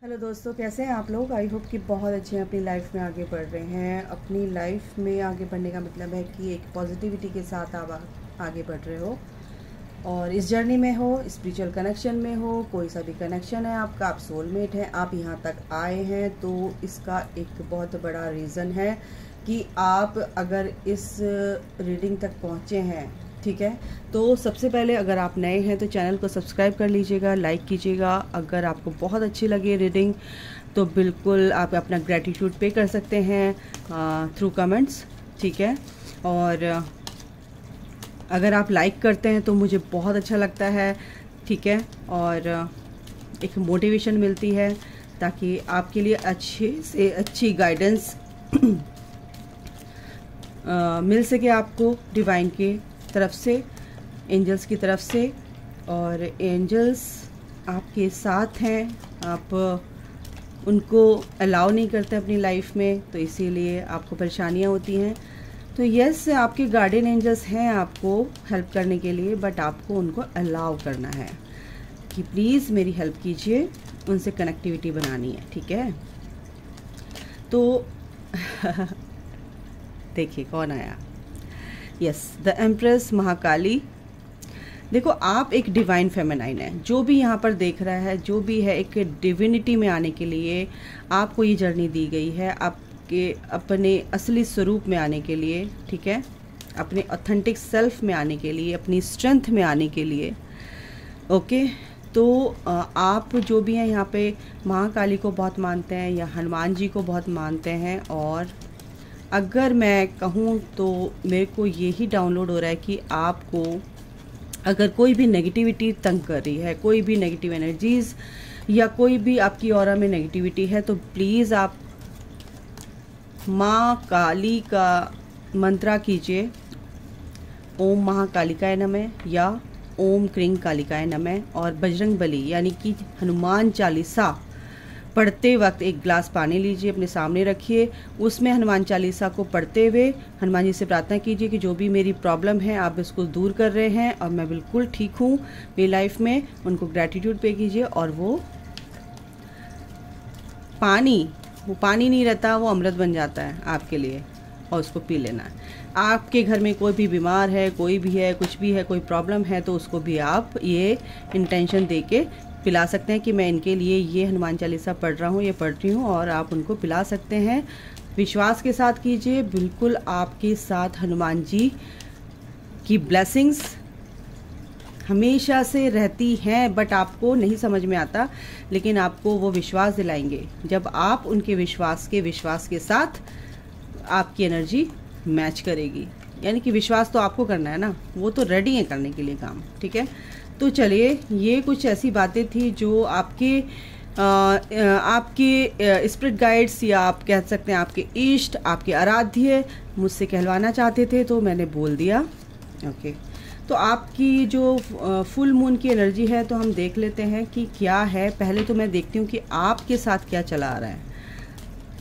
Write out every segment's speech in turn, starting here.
Hello दोस्तों, कैसे हैं आप लोग। आई होप कि बहुत अच्छे हैं, अपनी लाइफ में आगे बढ़ रहे हैं। अपनी लाइफ में आगे बढ़ने का मतलब है कि एक पॉजिटिविटी के साथ आप आगे बढ़ रहे हो, और इस जर्नी में हो, स्पिरिचुअल कनेक्शन में हो, कोई सा भी कनेक्शन है आपका, आप सोलमेट हैं, आप यहाँ तक आए हैं, तो इसका एक बहुत बड़ा रीज़न है कि आप अगर इस रीडिंग तक पहुँचे हैं। ठीक है, तो सबसे पहले अगर आप नए हैं तो चैनल को सब्सक्राइब कर लीजिएगा, लाइक कीजिएगा। अगर आपको बहुत अच्छी लगे रीडिंग तो बिल्कुल आप अपना ग्रैटिट्यूड पे कर सकते हैं थ्रू कमेंट्स। ठीक है, और अगर आप लाइक करते हैं तो मुझे बहुत अच्छा लगता है। ठीक है, और एक मोटिवेशन मिलती है ताकि आपके लिए अच्छे से अच्छी गाइडेंस मिल सके आपको डिवाइन के तरफ से, एंजल्स की तरफ से। और एंजल्स आपके साथ हैं, आप उनको अलाउ नहीं करते अपनी लाइफ में, तो इसीलिए आपको परेशानियां होती हैं। तो यस, आपके गार्डियन एंजल्स हैं आपको हेल्प करने के लिए, बट आपको उनको अलाउ करना है कि प्लीज़ मेरी हेल्प कीजिए, उनसे कनेक्टिविटी बनानी है। ठीक है, तो देखिए कौन आया। Yes, the empress Mahakali. देखो, आप एक डिवाइन फेमिनाइन है। जो भी यहाँ पर देख रहा है, जो भी है, एक डिविनिटी में आने के लिए आपको ये जर्नी दी गई है, आपके अपने असली स्वरूप में आने के लिए। ठीक है, अपने ऑथेंटिक सेल्फ में आने के लिए, अपनी स्ट्रेंथ में आने के लिए। ओके, तो आप जो भी हैं यहाँ पे महाकाली को बहुत मानते हैं या हनुमान जी को बहुत मानते हैं। और अगर मैं कहूँ तो मेरे को यही डाउनलोड हो रहा है कि आपको अगर कोई भी नेगेटिविटी तंग कर रही है, कोई भी नेगेटिव एनर्जीज़ या कोई भी आपकी ऑरा में नेगेटिविटी है, तो प्लीज़ आप माँ काली का मंत्रा कीजिए, ओम महाकालिकाय नमः या ओम क्रीं कालिकाय नमः। और बजरंग बली यानी कि हनुमान चालीसा पढ़ते वक्त एक गिलास पानी लीजिए, अपने सामने रखिए, उसमें हनुमान चालीसा को पढ़ते हुए हनुमान जी से प्रार्थना कीजिए कि जो भी मेरी प्रॉब्लम है आप इसको दूर कर रहे हैं और मैं बिल्कुल ठीक हूँ मेरी लाइफ में। उनको ग्रैटिट्यूड पे कीजिए, और वो पानी नहीं रहता, वो अमृत बन जाता है आपके लिए, और उसको पी लेना है। आपके घर में कोई भी बीमार है, कोई भी है, कुछ भी है, कोई प्रॉब्लम है, तो उसको भी आप ये इंटेंशन दे के पिला सकते हैं कि मैं इनके लिए ये हनुमान चालीसा पढ़ रहा हूँ, ये पढ़ रही हूँ, और आप उनको पिला सकते हैं। विश्वास के साथ कीजिए, बिल्कुल आपके साथ हनुमान जी की ब्लेसिंग्स हमेशा से रहती हैं, बट आपको नहीं समझ में आता, लेकिन आपको वो विश्वास दिलाएंगे जब आप उनके विश्वास के साथ आपकी एनर्जी मैच करेगी। यानी कि विश्वास तो आपको करना है ना, वो तो रेडी है करने के लिए काम। ठीक है, तो चलिए, ये कुछ ऐसी बातें थी जो आपके स्पिरिट गाइड्स या आप कह सकते हैं आपके इष्ट, आपके आराध्य मुझसे कहलवाना चाहते थे, तो मैंने बोल दिया। ओके, तो आपकी जो फुल मून की एनर्जी है, तो हम देख लेते हैं कि क्या है। पहले तो मैं देखती हूँ कि आपके साथ क्या चला आ रहा है।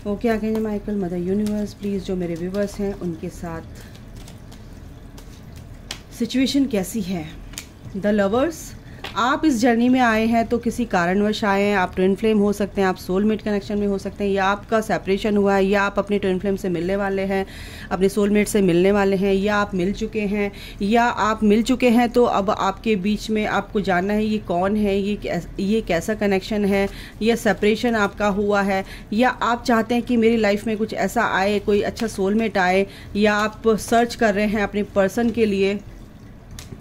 ओके, आगे माइकल मदर यूनिवर्स, प्लीज़ जो मेरे व्यूवर्स हैं उनके साथ सिचुएशन कैसी है। द लवर्स, आप इस जर्नी में आए हैं तो किसी कारणवश आए हैं। आप ट्विन फ्लेम हो सकते हैं, आप सोलमेट कनेक्शन में हो सकते हैं, या आपका सेपरेशन हुआ है, या आप अपने ट्विन फ्लेम से मिलने वाले हैं, अपने सोलमेट से मिलने वाले हैं, या आप मिल चुके हैं, या आप मिल चुके हैं तो अब आपके बीच में आपको जानना है ये कौन है, ये कैसा कनेक्शन है, या सेपरेशन आपका हुआ है, या आप चाहते हैं कि मेरी लाइफ में कुछ ऐसा आए, कोई अच्छा सोलमेट आए, या आप सर्च कर रहे हैं अपने पर्सन के लिए।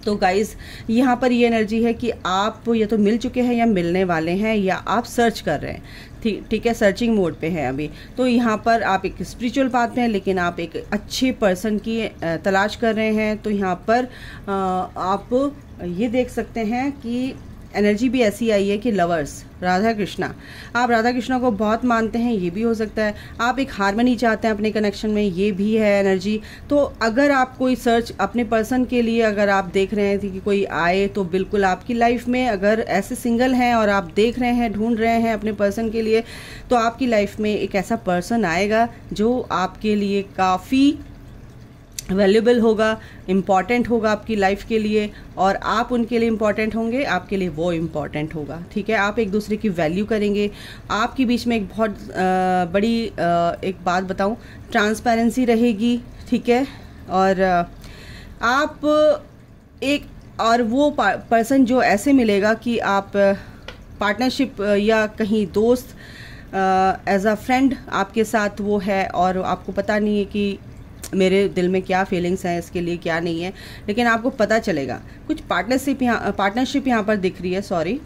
तो गाइज़, यहाँ पर ये एनर्जी है कि आप या तो मिल चुके हैं या मिलने वाले हैं, या आप सर्च कर रहे हैं। ठीक है, सर्चिंग मोड पे हैं अभी। तो यहाँ पर आप एक स्पिरिचुअल पाथ में हैं, लेकिन आप एक अच्छे पर्सन की तलाश कर रहे हैं। तो यहाँ पर आप ये देख सकते हैं कि एनर्जी भी ऐसी आई है कि लवर्स, राधा कृष्णा, आप राधा कृष्णा को बहुत मानते हैं, ये भी हो सकता है। आप एक हार्मनी चाहते हैं अपने कनेक्शन में, ये भी है एनर्जी। तो अगर आप कोई सर्च अपने पर्सन के लिए अगर आप देख रहे हैं कि कोई आए, तो बिल्कुल आपकी लाइफ में अगर ऐसे सिंगल हैं और आप देख रहे हैं, ढूंढ रहे हैं अपने पर्सन के लिए, तो आपकी लाइफ में एक ऐसा पर्सन आएगा जो आपके लिए काफ़ी वैल्यूबल होगा, इम्पॉर्टेंट होगा आपकी लाइफ के लिए, और आप उनके लिए इम्पॉर्टेंट होंगे, आपके लिए वो इम्पॉर्टेंट होगा। ठीक है, आप एक दूसरे की वैल्यू करेंगे। आपके बीच में एक बहुत बड़ी एक बात बताऊं, ट्रांसपेरेंसी रहेगी। ठीक है, और आप एक और वो पर्सन जो ऐसे मिलेगा कि आप पार्टनरशिप या कहीं दोस्त एज अ फ्रेंड आपके साथ वो है, और आपको पता नहीं है कि मेरे दिल में क्या फीलिंग्स हैं इसके लिए, क्या नहीं है, लेकिन आपको पता चलेगा। कुछ पार्टनरशिप यहाँ पर दिख रही है, सॉरी।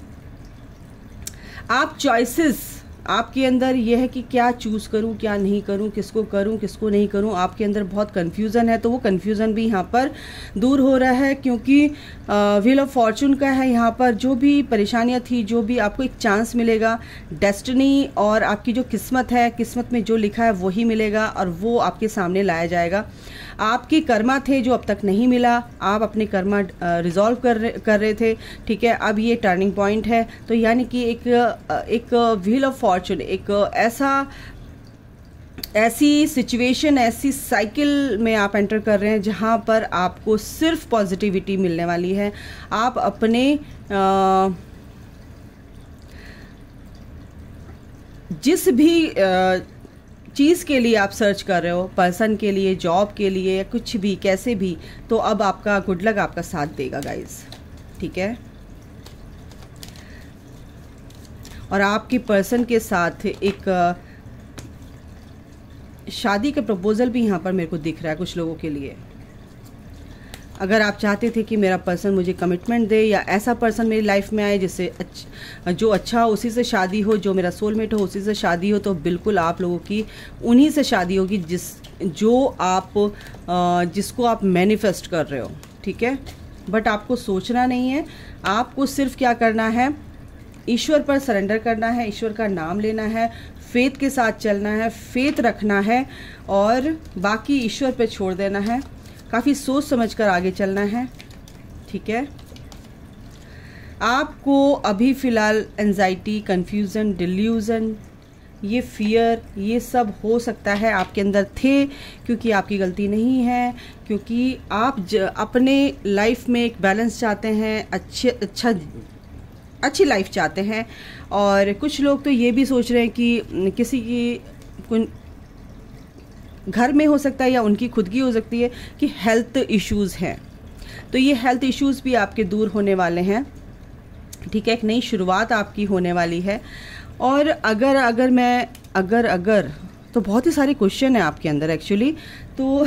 आप चॉइसेस आपके अंदर ये है कि क्या चूज़ करूं, क्या नहीं करूं, किसको करूं, किसको नहीं करूं, आपके अंदर बहुत कन्फ्यूज़न है। तो वो कन्फ्यूज़न भी यहाँ पर दूर हो रहा है, क्योंकि व्हील ऑफ फॉर्चून का है यहाँ पर। जो भी परेशानियाँ थी, जो भी आपको एक चांस मिलेगा, डेस्टिनी और आपकी जो किस्मत है, किस्मत में जो लिखा है वही मिलेगा, और वो आपके सामने लाया जाएगा। आपके कर्मा थे जो अब तक नहीं मिला, आप अपने कर्मा रिजॉल्व कर रहे थे। ठीक है, अब ये टर्निंग पॉइंट है। तो यानी कि एक व्हील ऑफ फॉर्चून, एक ऐसी सिचुएशन, ऐसी साइकिल में आप एंटर कर रहे हैं जहां पर आपको सिर्फ पॉजिटिविटी मिलने वाली है। आप अपने जिस भी चीज़ के लिए आप सर्च कर रहे हो, पर्सन के लिए, जॉब के लिए, कुछ भी, कैसे भी, तो अब आपका गुड लक आपका साथ देगा गाइस। ठीक है, और आपके पर्सन के साथ एक शादी का प्रपोजल भी यहाँ पर मेरे को दिख रहा है कुछ लोगों के लिए। अगर आप चाहते थे कि मेरा पर्सन मुझे कमिटमेंट दे, या ऐसा पर्सन मेरी लाइफ में आए जिससे जो अच्छा हो उसी से शादी हो, जो मेरा सोलमेट हो उसी से शादी हो, तो बिल्कुल आप लोगों की उन्हीं से शादी होगी जिसको आप मैनिफेस्ट कर रहे हो। ठीक है, बट आपको सोचना नहीं है, आपको सिर्फ क्या करना है, ईश्वर पर सरेंडर करना है, ईश्वर का नाम लेना है, फेथ के साथ चलना है, फेथ रखना है, और बाकी ईश्वर पे छोड़ देना है। काफ़ी सोच समझ कर आगे चलना है। ठीक है, आपको अभी फ़िलहाल एंजाइटी, कन्फ्यूज़न, डिल्यूज़न, ये फियर, ये सब हो सकता है आपके अंदर थे, क्योंकि आपकी गलती नहीं है, क्योंकि आप अपने लाइफ में एक बैलेंस चाहते हैं, अच्छी लाइफ चाहते हैं। और कुछ लोग तो ये भी सोच रहे हैं कि किसी की घर में हो सकता है या उनकी खुद की हो सकती है कि हेल्थ इश्यूज़ हैं, तो ये हेल्थ इश्यूज़ भी आपके दूर होने वाले हैं। ठीक है, एक नई शुरुआत आपकी होने वाली है। और अगर तो बहुत ही सारे क्वेश्चन है आपके अंदर एक्चुअली, तो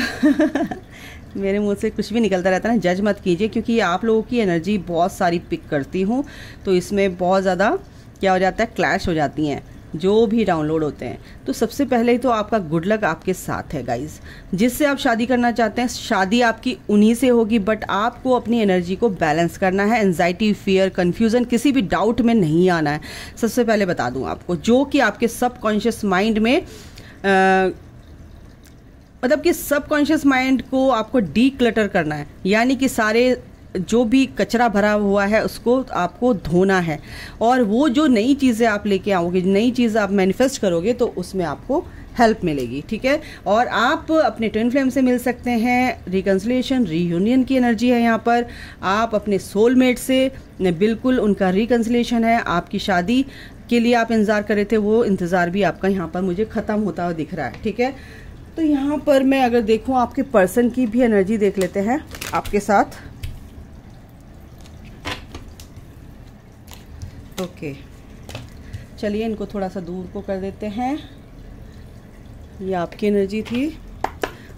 मेरे मुंह से कुछ भी निकलता रहता है ना, जज मत कीजिए, क्योंकि आप लोगों की एनर्जी बहुत सारी पिक करती हूँ, तो इसमें बहुत ज़्यादा क्या हो जाता है, क्लैश हो जाती हैं जो भी डाउनलोड होते हैं। तो सबसे पहले तो आपका गुड लक आपके साथ है गाइज। जिससे आप शादी करना चाहते हैं, शादी आपकी उन्हीं से होगी, बट आपको अपनी एनर्जी को बैलेंस करना है। एंजाइटी, फियर, कन्फ्यूज़न, किसी भी डाउट में नहीं आना है। सबसे पहले बता दूं आपको, जो कि आपके सबकॉन्शियस माइंड में मतलब कि सबकॉन्शियस माइंड को आपको डी क्लटर करना है, यानी कि सारे जो भी कचरा भरा हुआ है उसको आपको धोना है, और वो जो नई चीज़ें आप लेके आओगे, नई चीज़ आप मैनिफेस्ट करोगे, तो उसमें आपको हेल्प मिलेगी। ठीक है, और आप अपने ट्विन फ्लेम से मिल सकते हैं। रिकन्सिलिएशन, रीयूनियन की एनर्जी है यहाँ पर। आप अपने सोलमेट से बिल्कुल, उनका रिकन्सिलिएशन है। आपकी शादी के लिए आप इंतज़ार कर रहे थे, वो इंतज़ार भी आपका यहाँ पर मुझे ख़त्म होता हुआ दिख रहा है। ठीक है, तो यहाँ पर मैं अगर देखूँ आपके पर्सन की भी एनर्जी देख लेते हैं आपके साथ। ओके, चलिए इनको थोड़ा सा दूर को कर देते हैं। ये आपकी एनर्जी थी।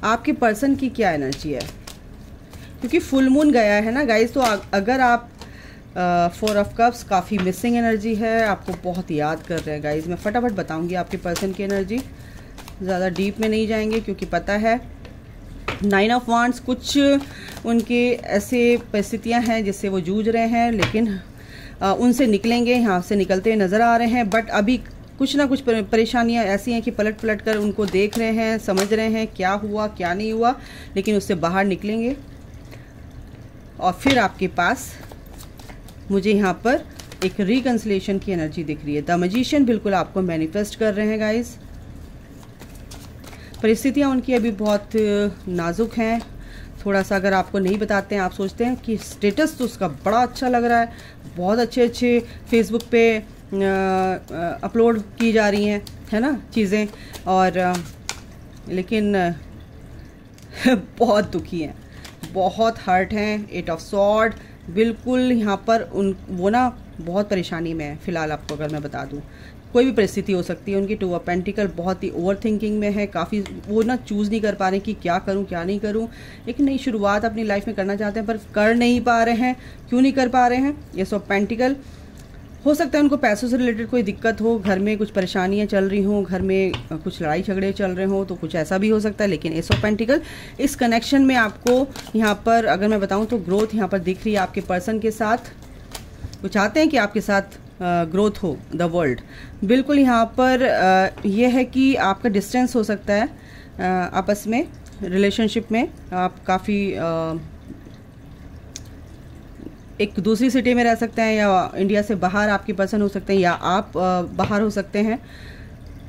आपके पर्सन की क्या एनर्जी है, क्योंकि फुल मून गया है ना गाइस, तो अगर आप 4 ऑफ कप्स, काफ़ी मिसिंग एनर्जी है, आपको बहुत याद कर रहे हैं गाइस। मैं फटाफट बताऊंगी आपके पर्सन की एनर्जी, ज़्यादा डीप में नहीं जाएंगे क्योंकि पता है 9 ऑफ वांड्स, कुछ उनके ऐसे परिस्थितियां हैं जिससे वो जूझ रहे हैं, लेकिन उनसे निकलेंगे, यहाँ से निकलते हुए नज़र आ रहे हैं। बट अभी कुछ ना कुछ परेशानियाँ ऐसी हैं कि पलट पलट कर उनको देख रहे हैं, समझ रहे हैं क्या हुआ क्या नहीं हुआ, लेकिन उससे बाहर निकलेंगे। और फिर आपके पास मुझे यहाँ पर एक रिकन्सिलिएशन की एनर्जी दिख रही है। द मैजिशियन बिल्कुल आपको मैनिफेस्ट कर रहे हैं गाइस। परिस्थितियाँ उनकी अभी बहुत नाजुक हैं, थोड़ा सा अगर आपको नहीं बताते हैं, आप सोचते हैं कि स्टेटस तो उसका बड़ा अच्छा लग रहा है, बहुत अच्छे अच्छे फेसबुक पे अपलोड की जा रही हैं, है ना, चीज़ें, और लेकिन बहुत दुखी हैं, बहुत हर्ट हैं। 8 ऑफ सॉर्ड बिल्कुल यहाँ पर वो ना बहुत परेशानी में है फ़िलहाल। आपको अगर मैं बता दूँ, कोई भी परिस्थिति हो सकती है उनकी। 2 ऑफ पेंटिकल बहुत ही ओवर थिंकिंग में है, काफ़ी वो ना चूज़ नहीं कर पा रहे कि क्या करूं क्या नहीं करूं। एक नई शुरुआत अपनी लाइफ में करना चाहते हैं पर कर नहीं पा रहे हैं। क्यों नहीं कर पा रहे हैं? एस ऑफ पेंटिकल, हो सकता है उनको पैसों से रिलेटेड कोई दिक्कत हो, घर में कुछ परेशानियां चल रही हों, घर में कुछ लड़ाई झगड़े चल रहे हों, तो कुछ ऐसा भी हो सकता है। लेकिन एस ऑफ पेंटिकल इस कनेक्शन में आपको यहाँ पर अगर मैं बताऊँ तो ग्रोथ यहाँ पर दिख रही है आपके पर्सन के साथ। वो चाहते हैं कि आपके साथ ग्रोथ हो, द वर्ल्ड। बिल्कुल यहाँ पर यह है कि आपका डिस्टेंस हो सकता है आपस में, रिलेशनशिप में आप काफ़ी एक दूसरी सिटी में रह सकते हैं, या इंडिया से बाहर आपके पर्सन हो सकते हैं, या आप बाहर हो सकते हैं।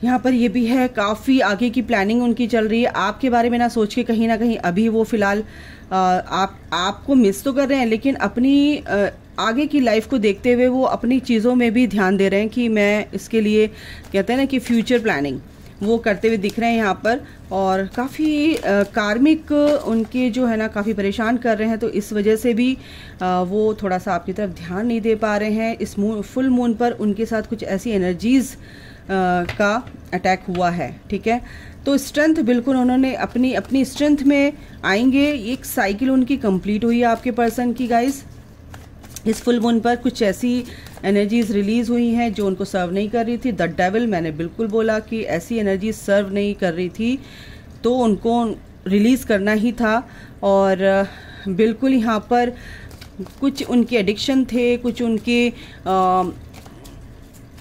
यहाँ पर ये भी है, काफ़ी आगे की प्लानिंग उनकी चल रही है आपके बारे में ना सोच के। कहीं ना कहीं अभी वो फ़िलहाल आपको मिस तो कर रहे हैं, लेकिन अपनी आगे की लाइफ को देखते हुए वो अपनी चीज़ों में भी ध्यान दे रहे हैं कि मैं इसके लिए, कहते हैं ना कि फ्यूचर प्लानिंग वो करते हुए दिख रहे हैं यहाँ पर। और काफ़ी कार्मिक उनके जो है ना काफ़ी परेशान कर रहे हैं, तो इस वजह से भी वो थोड़ा सा आपकी तरफ ध्यान नहीं दे पा रहे हैं। इस फुल मून पर उनके साथ कुछ ऐसी एनर्जीज़ का अटैक हुआ है, ठीक है। तो स्ट्रेंथ बिल्कुल उन्होंने अपनी स्ट्रेंथ में आएंगे। एक साइकिल उनकी कंप्लीट हुई है आपके पर्सन की गाइस। इस फुल मून पर कुछ ऐसी एनर्जीज रिलीज हुई हैं जो उनको सर्व नहीं कर रही थी। द डेविल, मैंने बिल्कुल बोला कि ऐसी एनर्जीज सर्व नहीं कर रही थी तो उनको रिलीज़ करना ही था। और बिल्कुल यहाँ पर कुछ उनके एडिक्शन थे, कुछ उनके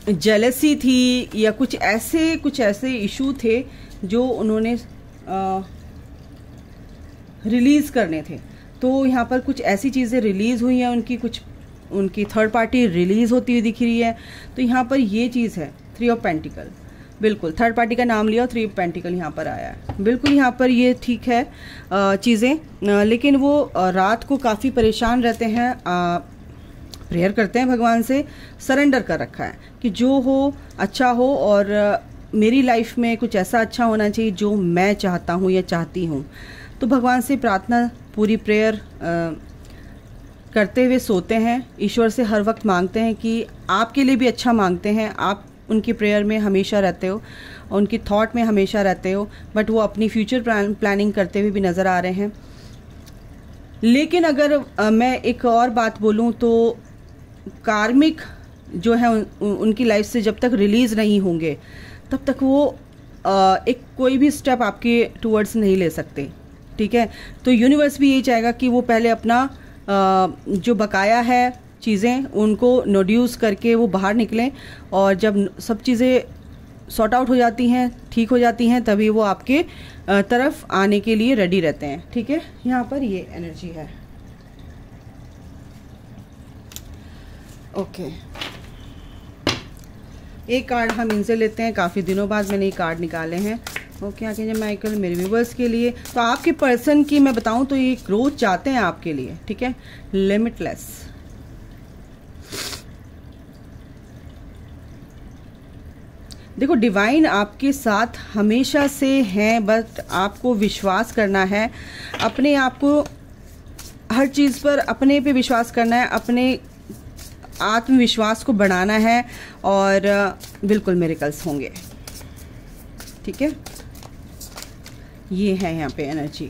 जेलसी थी, या कुछ ऐसे इशू थे जो उन्होंने रिलीज़ करने थे। तो यहाँ पर कुछ ऐसी चीज़ें रिलीज़ हुई हैं उनकी थर्ड पार्टी रिलीज़ होती हुई दिख रही है। तो यहाँ पर ये चीज़ है 3 ऑफ पेंटिकल, बिल्कुल थर्ड पार्टी का नाम लिया और 3 ऑफ पेंटिकल यहाँ पर आया है। बिल्कुल यहाँ पर ये ठीक है चीज़ें, लेकिन वो रात को काफ़ी परेशान रहते हैं, प्रेयर करते हैं भगवान से, सरेंडर कर रखा है कि जो हो अच्छा हो, और मेरी लाइफ में कुछ ऐसा अच्छा होना चाहिए जो मैं चाहता हूँ या चाहती हूँ। तो भगवान से प्रार्थना, पूरी प्रेयर करते हुए सोते हैं, ईश्वर से हर वक्त मांगते हैं कि आपके लिए भी अच्छा मांगते हैं। आप उनकी प्रेयर में हमेशा रहते हो, उनकी थॉट में हमेशा रहते हो, बट वो अपनी फ्यूचर प्लानिंग करते हुए भी नज़र आ रहे हैं। लेकिन अगर मैं एक और बात बोलूं तो कार्मिक जो है उनकी लाइफ से जब तक रिलीज़ नहीं होंगे तब तक वो एक कोई भी स्टेप आपके टूवर्ड्स नहीं ले सकते, ठीक है। तो यूनिवर्स भी यही चाहेगा कि वो पहले अपना जो बकाया है चीज़ें उनको नोड्यूस करके वो बाहर निकलें, और जब सब चीज़ें सॉर्ट आउट हो जाती हैं, ठीक हो जाती हैं, तभी वो आपके तरफ आने के लिए रेडी रहते हैं, ठीक है। यहाँ पर ये एनर्जी है। ओके, एक कार्ड हम इनसे लेते हैं, काफ़ी दिनों बाद मैंने ये कार्ड निकाले हैं। ओके, आगे माइकल मेरे व्यूवर्स के लिए, तो आपके पर्सन की मैं बताऊं तो ये ग्रोथ चाहते हैं आपके लिए, ठीक है। लिमिटलेस, देखो डिवाइन आपके साथ हमेशा से हैं, बट आपको विश्वास करना है, अपने आप को हर चीज़ पर अपने पे विश्वास करना है, अपने आत्मविश्वास को बढ़ाना है, और बिल्कुल मिरेकल्स होंगे, ठीक है। ये है यहाँ पे एनर्जी।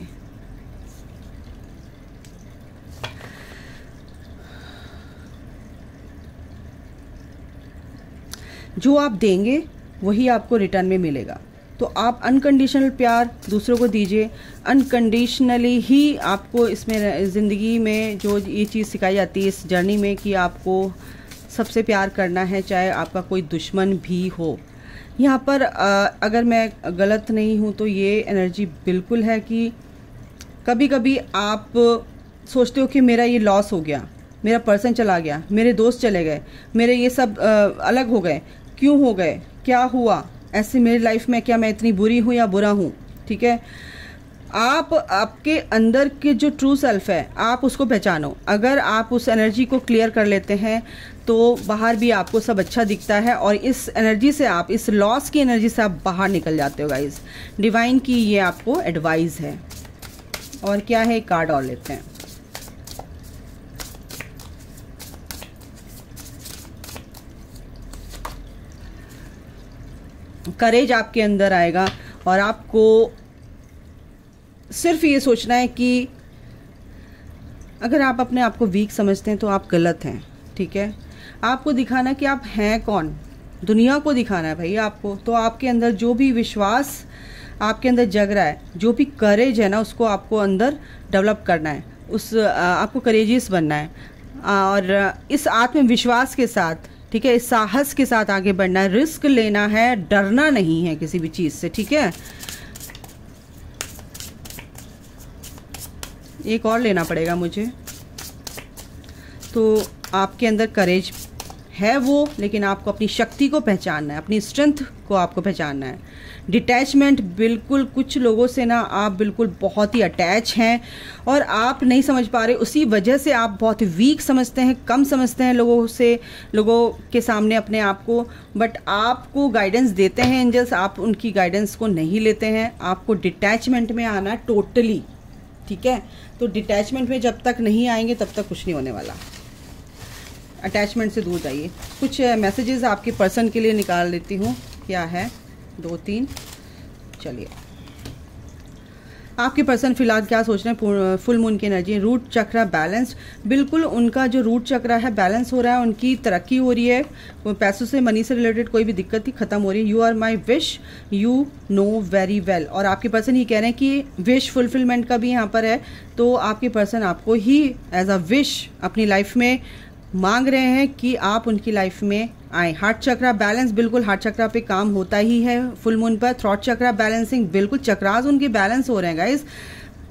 जो आप देंगे वही आपको रिटर्न में मिलेगा। तो आप अनकंडीशनल प्यार दूसरों को दीजिए, अनकंडीशनली ही आपको इसमें ज़िंदगी में जो ये चीज़ सिखाई जाती है इस जर्नी में कि आपको सबसे प्यार करना है, चाहे आपका कोई दुश्मन भी हो। यहाँ पर अगर मैं गलत नहीं हूँ तो ये एनर्जी बिल्कुल है कि कभी कभी आप सोचते हो कि मेरा ये लॉस हो गया, मेरा पर्सन चला गया, मेरे दोस्त चले गए, मेरे ये सब अलग हो गए, क्यों हो गए, क्या हुआ ऐसे मेरी लाइफ में, क्या मैं इतनी बुरी हूँ या बुरा हूँ, ठीक है। आप आपके अंदर के जो ट्रू सेल्फ है आप उसको पहचानो। अगर आप उस एनर्जी को क्लियर कर लेते हैं तो बाहर भी आपको सब अच्छा दिखता है, और इस एनर्जी से आप, इस लॉस की एनर्जी से आप बाहर निकल जाते हो गाइस। डिवाइन की ये आपको एडवाइस है। और क्या है, एक कार्ड और लेते हैं। करेज आपके अंदर आएगा और आपको सिर्फ ये सोचना है कि अगर आप अपने आप को वीक समझते हैं तो आप गलत हैं, ठीक है। आपको दिखाना कि आप हैं कौन, दुनिया को दिखाना है भाई आपको। तो आपके अंदर जो भी विश्वास आपके अंदर जग रहा है, जो भी करेज है ना, उसको आपको अंदर डेवलप करना है। आपको करेजियस बनना है और इस आत्मविश्वास के साथ, ठीक है, इस साहस के साथ आगे बढ़ना है, रिस्क लेना है, डरना नहीं है किसी भी चीज़ से, ठीक है। एक और लेना पड़ेगा मुझे। तो आपके अंदर करेज है वो, लेकिन आपको अपनी शक्ति को पहचानना है, अपनी स्ट्रेंथ को आपको पहचानना है। डिटैचमेंट, बिल्कुल कुछ लोगों से ना आप बिल्कुल बहुत ही अटैच हैं और आप नहीं समझ पा रहे, उसी वजह से आप बहुत वीक समझते हैं, कम समझते हैं लोगों से, लोगों के सामने अपने आप को। बट आपको गाइडेंस देते हैं एंजल्स, आप उनकी गाइडेंस को नहीं लेते हैं। आपको डिटैचमेंट में आना है टोटली, ठीक है। तो डिटैचमेंट में जब तक नहीं आएंगे तब तक कुछ नहीं होने वाला। अटैचमेंट से दूर जाइए। कुछ मैसेजेस आपके पर्सन के लिए निकाल लेती हूँ। क्या है, 2-3, चलिए। आपके पर्सन फिलहाल क्या सोच रहे हैं? फुल मून की एनर्जी, रूट चक्रा बैलेंस्ड, बिल्कुल उनका जो रूट चक्रा है बैलेंस हो रहा है, उनकी तरक्की हो रही है, वो पैसों से, मनी से रिलेटेड कोई भी दिक्कत थी खत्म हो रही है। You are my wish, you know very well. और आपके पर्सन ये कह रहे हैं कि विश फुलफिलमेंट का भी यहाँ पर है। तो आपके पर्सन आपको ही एज अ विश अपनी लाइफ में मांग रहे हैं कि आप उनकी लाइफ में आए। हार्ट चक्रा बैलेंस, बिल्कुल हार्ट चक्रा पे काम होता ही है फुल मून पर। थ्रॉट चक्रा बैलेंसिंग, बिल्कुल चक्रास उनके बैलेंस हो रहे हैं गाइस,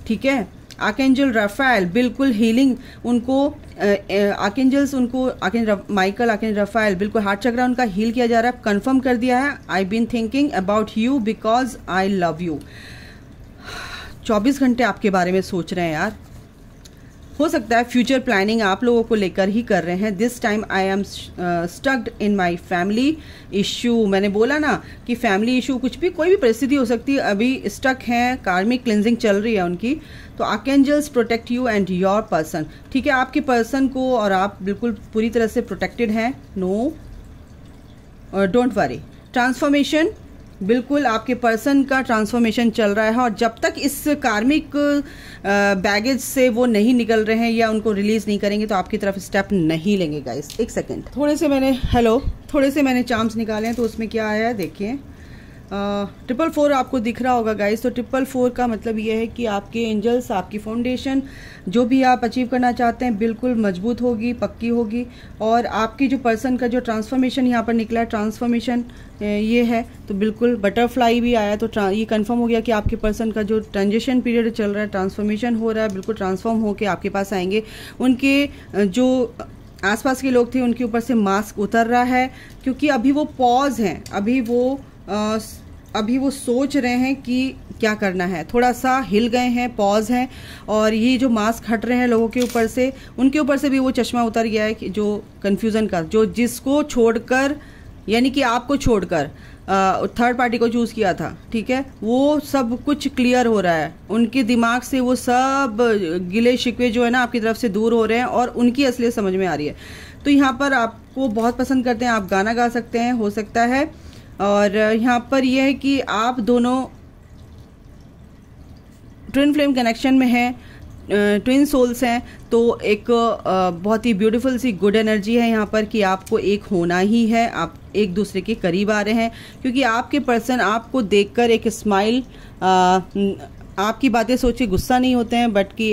ठीक है। आर्कएंजल रफाएल, बिल्कुल हीलिंग उनको, आर्कएंजल्स उनको, आर्कएंजल माइकल, आर्कएंजल रफाएल, बिल्कुल हार्ट चक्रा उनका हील किया जा रहा है। कंफर्म कर दिया है, I been thinking about you because I love you. 24 घंटे आपके बारे में सोच रहे हैं यार। हो सकता है फ्यूचर प्लानिंग आप लोगों को लेकर ही कर रहे हैं। This time I am स्टक्ड in my family issue. मैंने बोला ना कि फैमिली इशू, कुछ भी, कोई भी परिस्थिति हो सकती है, अभी स्टक हैं, कार्मिक क्लिनजिंग चल रही है उनकी। तो archangels protect you and your person, ठीक है। आपके पर्सन को और आप बिल्कुल पूरी तरह से प्रोटेक्टेड हैं। No, don't worry. ट्रांसफॉर्मेशन, बिल्कुल आपके पर्सन का ट्रांसफॉर्मेशन चल रहा है, और जब तक इस कार्मिक बैगेज से वो नहीं निकल रहे हैं या उनको रिलीज नहीं करेंगे तो आपकी तरफ स्टेप नहीं लेंगे गाइस। एक सेकंड, थोड़े से मैंने चार्म्स निकाले हैं, तो उसमें क्या आया है देखिए। 444 आपको दिख रहा होगा गाइस। तो 444 का मतलब ये है कि आपके एंजल्स, आपकी फाउंडेशन, जो भी आप अचीव करना चाहते हैं, बिल्कुल मजबूत होगी, पक्की होगी। और आपकी जो पर्सन का जो ट्रांसफॉर्मेशन यहाँ पर निकला है, ट्रांसफॉर्मेशन ये है, तो बिल्कुल बटरफ्लाई भी आया, तो ये कंफर्म हो गया कि आपके पर्सन का जो ट्रांजिशन पीरियड चल रहा है, ट्रांसफॉर्मेशन हो रहा है, बिल्कुल ट्रांसफॉर्म होकर आपके पास आएंगे। उनके जो आसपास के लोग थे उनके ऊपर से मास्क उतर रहा है, क्योंकि अभी वो पॉज हैं, अभी वो सोच रहे हैं कि क्या करना है, थोड़ा सा हिल गए हैं, पॉज हैं। और ये जो मास्क हट रहे हैं लोगों के ऊपर से, उनके ऊपर से भी वो चश्मा उतर गया है कि जो कन्फ्यूज़न का, जो जिसको छोड़कर, यानी कि आपको छोड़कर थर्ड पार्टी को चूज़ किया था, ठीक है, वो सब कुछ क्लियर हो रहा है। उनके दिमाग से वो सब गिले शिकवे जो है ना आपकी तरफ से दूर हो रहे हैं और उनकी असलियत समझ में आ रही है। तो यहाँ पर आपको बहुत पसंद करते हैं, आप गाना गा सकते हैं, हो सकता है। और यहाँ पर यह है कि आप दोनों ट्विन फ्लेम कनेक्शन में हैं, ट्विन सोल्स हैं। तो एक बहुत ही ब्यूटीफुल सी गुड एनर्जी है यहाँ पर कि आपको एक होना ही है, आप एक दूसरे के करीब आ रहे हैं, क्योंकि आपके पर्सन आपको देखकर एक स्माइल, आपकी बातें सोच के गुस्सा नहीं होते हैं, बट कि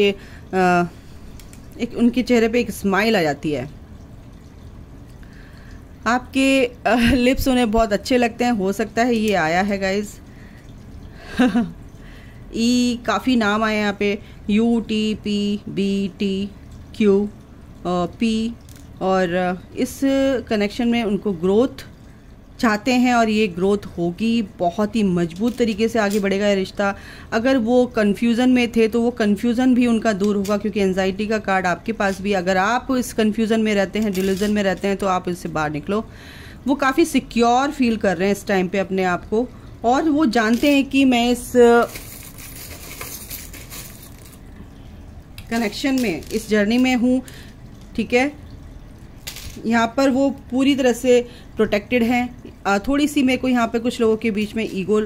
एक उनके चेहरे पे एक स्माइल आ जाती है। आपके लिप्स उन्हें बहुत अच्छे लगते हैं, हो सकता है ये आया है गाइज। ई काफ़ी नाम आए यहाँ पे, UTPBTQ P, और इस कनेक्शन में उनको ग्रोथ, चाहते हैं और ये ग्रोथ होगी, बहुत ही मजबूत तरीके से आगे बढ़ेगा ये रिश्ता। अगर वो कन्फ्यूज़न में थे तो वो कन्फ्यूज़न भी उनका दूर होगा, क्योंकि एंजाइटी का कार्ड आपके पास भी। अगर आप इस कन्फ्यूज़न में रहते हैं, डिल्यूजन में रहते हैं, तो आप इससे बाहर निकलो। वो काफ़ी सिक्योर फील कर रहे हैं इस टाइम पे अपने आप को, और वो जानते हैं कि मैं इस कनेक्शन में, इस जर्नी में हूँ, ठीक है। यहाँ पर वो पूरी तरह से प्रोटेक्टेड हैं। थोड़ी सी मेरे को यहाँ पे कुछ लोगों के बीच में ईगो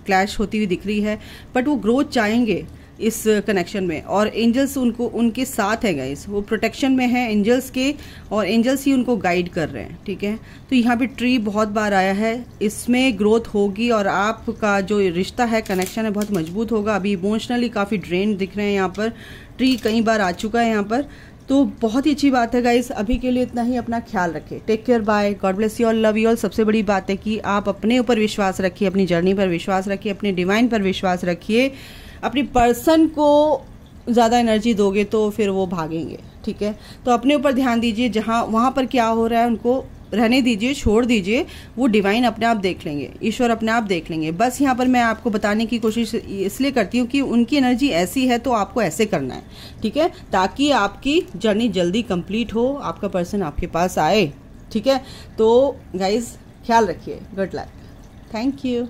क्लैश होती हुई दिख रही है, बट वो ग्रोथ चाहेंगे इस कनेक्शन में, और एंजल्स उनके साथ है गाइस। वो प्रोटेक्शन में है एंजल्स के, और एंजल्स ही उनको गाइड कर रहे हैं, ठीक है। तो यहाँ पे ट्री बहुत बार आया है, इसमें ग्रोथ होगी, और आपका जो रिश्ता है, कनेक्शन है, बहुत मजबूत होगा। अभी इमोशनली काफ़ी ड्रेन दिख रहे हैं यहाँ पर, ट्री कई बार आ चुका है यहाँ पर, तो बहुत ही अच्छी बात है गाइस। अभी के लिए इतना ही, अपना ख्याल रखें। Take care, bye, God bless you all, love you all. सबसे बड़ी बात है कि आप अपने ऊपर विश्वास रखिए, अपनी जर्नी पर विश्वास रखिए, अपने डिवाइन पर विश्वास रखिए। अपनी पर्सन को ज़्यादा एनर्जी दोगे तो फिर वो भागेंगे, ठीक है। तो अपने ऊपर ध्यान दीजिए, जहाँ वहाँ पर क्या हो रहा है उनको रहने दीजिए, छोड़ दीजिए, वो डिवाइन अपने आप देख लेंगे, ईश्वर अपने आप देख लेंगे। बस यहाँ पर मैं आपको बताने की कोशिश इसलिए करती हूँ कि उनकी एनर्जी ऐसी है, तो आपको ऐसे करना है, ठीक है, ताकि आपकी जर्नी जल्दी कंप्लीट हो, आपका पर्सन आपके पास आए, ठीक है। तो गाइज ख्याल रखिए, गुड लक, थैंक यू।